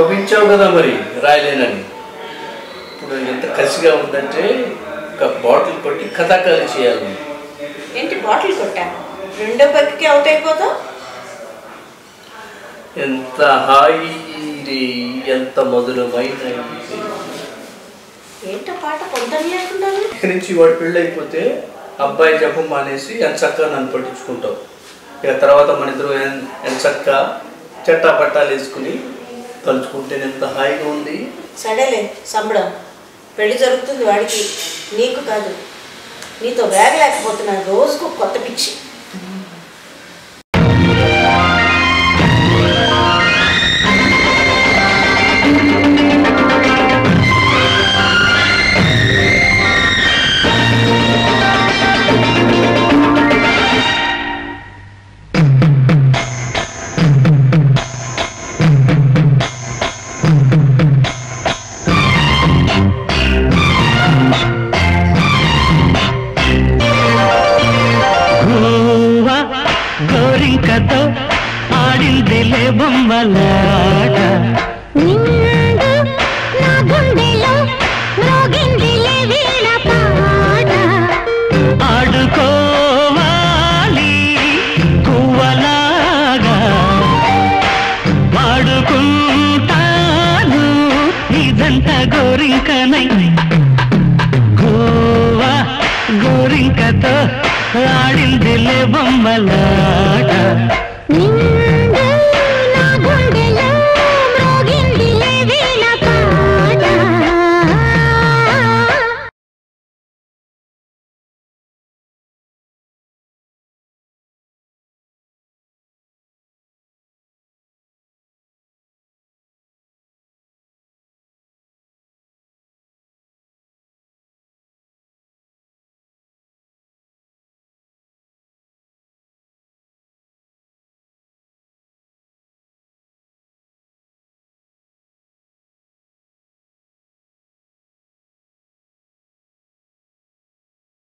పంపించావు కదా మరి రాయలేనని. ఇప్పుడు ఎంత కసిగా ఉందంటే ఒక బాటిల్ కొట్టి కథాకాలి చేయాలి. ఏంటి బాటిల్ కొట్టా? రెండో పక్కకి అవుట్ అయిపోతావు. ఎంత హాయి రే, ఎంత మధురమైన. ఏంటో పాట పొందని లేకున్నాను. ఇక్కడి నుంచి వాడు పెళ్ళి అయిపోతే అబ్బాయి జపం మానేసి ఎంత చక్కగా నన్ను పట్టించుకుంటావు. ఇక తర్వాత మన ఇద్దరు ఎంత చక్కగా చట్టా పట్టాలు వేసుకుని తలుచుకుంటే ఎంత హాయిగా ఉంది. సడేలే సంబడం, పెళ్లి జరుగుతుంది వాడికి, నీకు కాదు. నీతో వేగలేకపోతున్నాను, రోజుకు కొత్త పిచ్చి. గోరింకతో ఆడిందిలే బొమ్మలాట, నా గుండెలో మోగిందిలే వీణ పాట. ఆడుకోవాలి కువ్వలాగా, వాడుకుంటాను ఇదంతా గోరింకనై. గోవా గోరింకతో ఆడిందిలే బొమ్మలాట.